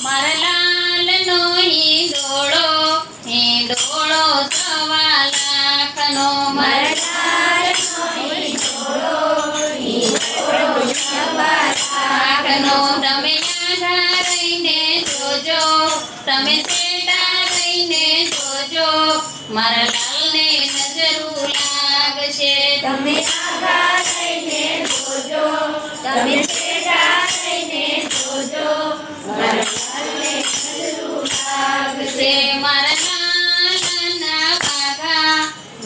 મારા લાલનો હિંડોળો સવા લાખનો. મારા લાલનો હિંડોળો સવા લાખનો. તમે આઘા રહીને જોજો, તમે છેટા રહીને જોજો, મારા લાલને નજરું લાગશે. તમે આઘા રહીને જોજો, તમે છેટા રહીને જોજો, મારા લાલને નજરું લાગશે. મારા લાલના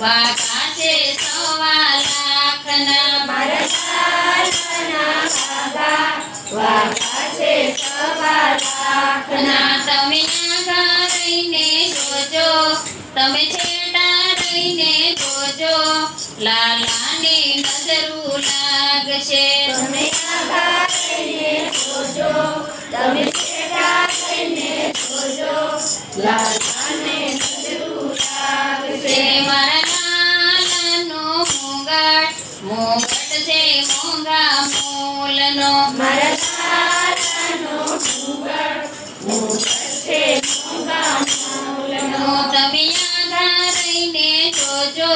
વાઘા છે સવા લાખના. મારા લાલના વાઘા છે સવા લાખના. તમે આઘા રહીને જોજો, તમે છેટા રહીને જોજો, લાલાને નજરું લાગશે. તમે આઘા રહીને જોજો, તમે છેટા રહીને જોજો, લાલાને નજરું લાગશે. મારા લાલાનો મુગટ છે મોંઘા મૂલનો. મારા લાલાનો મુગટ છે મોંઘા મૂલનો. તમે આઘા રહીને જોજો,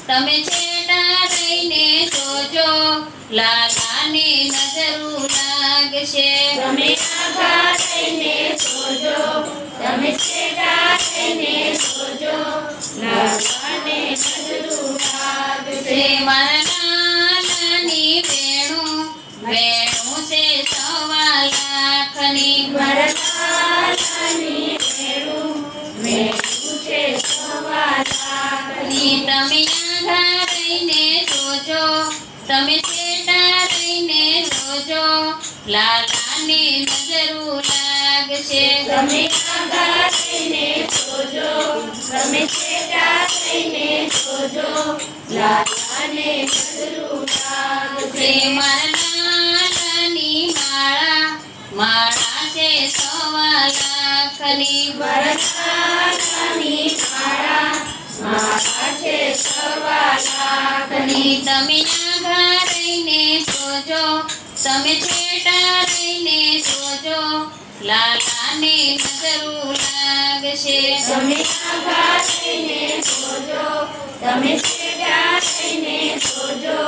તમે છેટા રહીને જોજો, લાલાને નજરું લાગશે. તમે આઘા રહીને જોજો, તમે છેટા રહીને જોજો, લાલાને નજરું લાગશે. મારા લાલાની વેણું છે સવા લાખની. મારા લાલાની વેણું છે સવા લાખની. તમે આઘા રહીને જોજો, તમે છેટા રહીને જોજો, લાલાને નજરું લાગશે. તમે આઘા રહીને જોજો, તમે છેટા રહીને જોજો, લાલાને નજરું લાગશે. મારા લાલાની માળા છે સવા લાખની. મારા લાલાની માળા છે સવા લાખની. તમે આઘા રહીને જોજો, તમે છેટા રહીને જોજો, લાલાને નજરું લાગશે. તમે આઘા રહીને જોજો, તમે છેટા રહીને જોજો,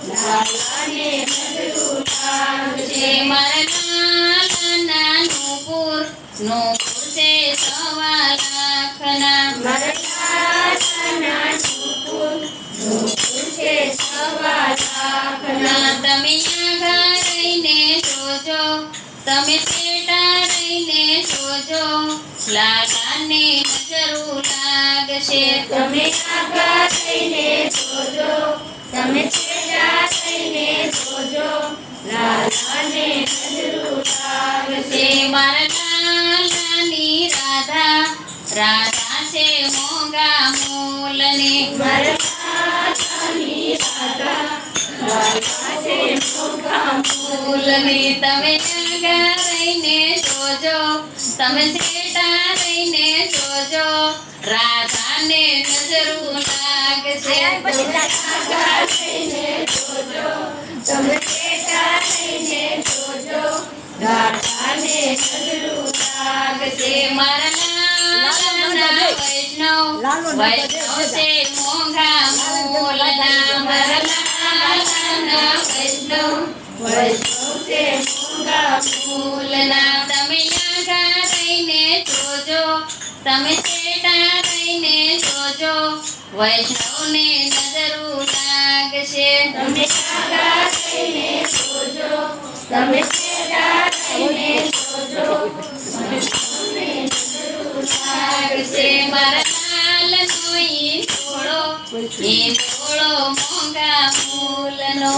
લાલાને નજરું લાગશે. મારા લાલાના નૂપુર છે સવા લાખના. મારા લાલાના નૂપુર છે સવા લાખના. તમે આઘા રહીને જોજો, તમે છેટા રહીને જોજો, લાલાને નજરું લાગશે. તમે આઘા રહીને જોજો, તમે છેટા રહીને જોજો, લાલાને નજરું લાગશે. મારા લાલાની રાધા છે મોંઘા મૂલની. મારા લાલાની રાધા છે મોંઘા મૂલની. તમે આઘા રહીને જોજો, તમે છેટા રહીને જોજો, રાધાને નજરું લાગશે. આઘા રહીને જોજો, તમે છેટા રહીને જોજો, રાધાને નજરું લાગશે. મારા લાલાના વૈષ્ણવ છે મોંઘા મૂલના. મારા લાલાના વૈષ્ણવ છે મોંઘા મૂલના. તમે આઘા રહીને જોજો, તમે છેટા રહીને જોજો, વૈષ્ણવને નજરું લાગશે. તમે આઘા રહીને જોજો, તમે છેટા રહીને જોજો, વૈષ્ણવને નજરું લાગશે. મારા લાલનો હિંડોળો મોંઘા મૂલનો.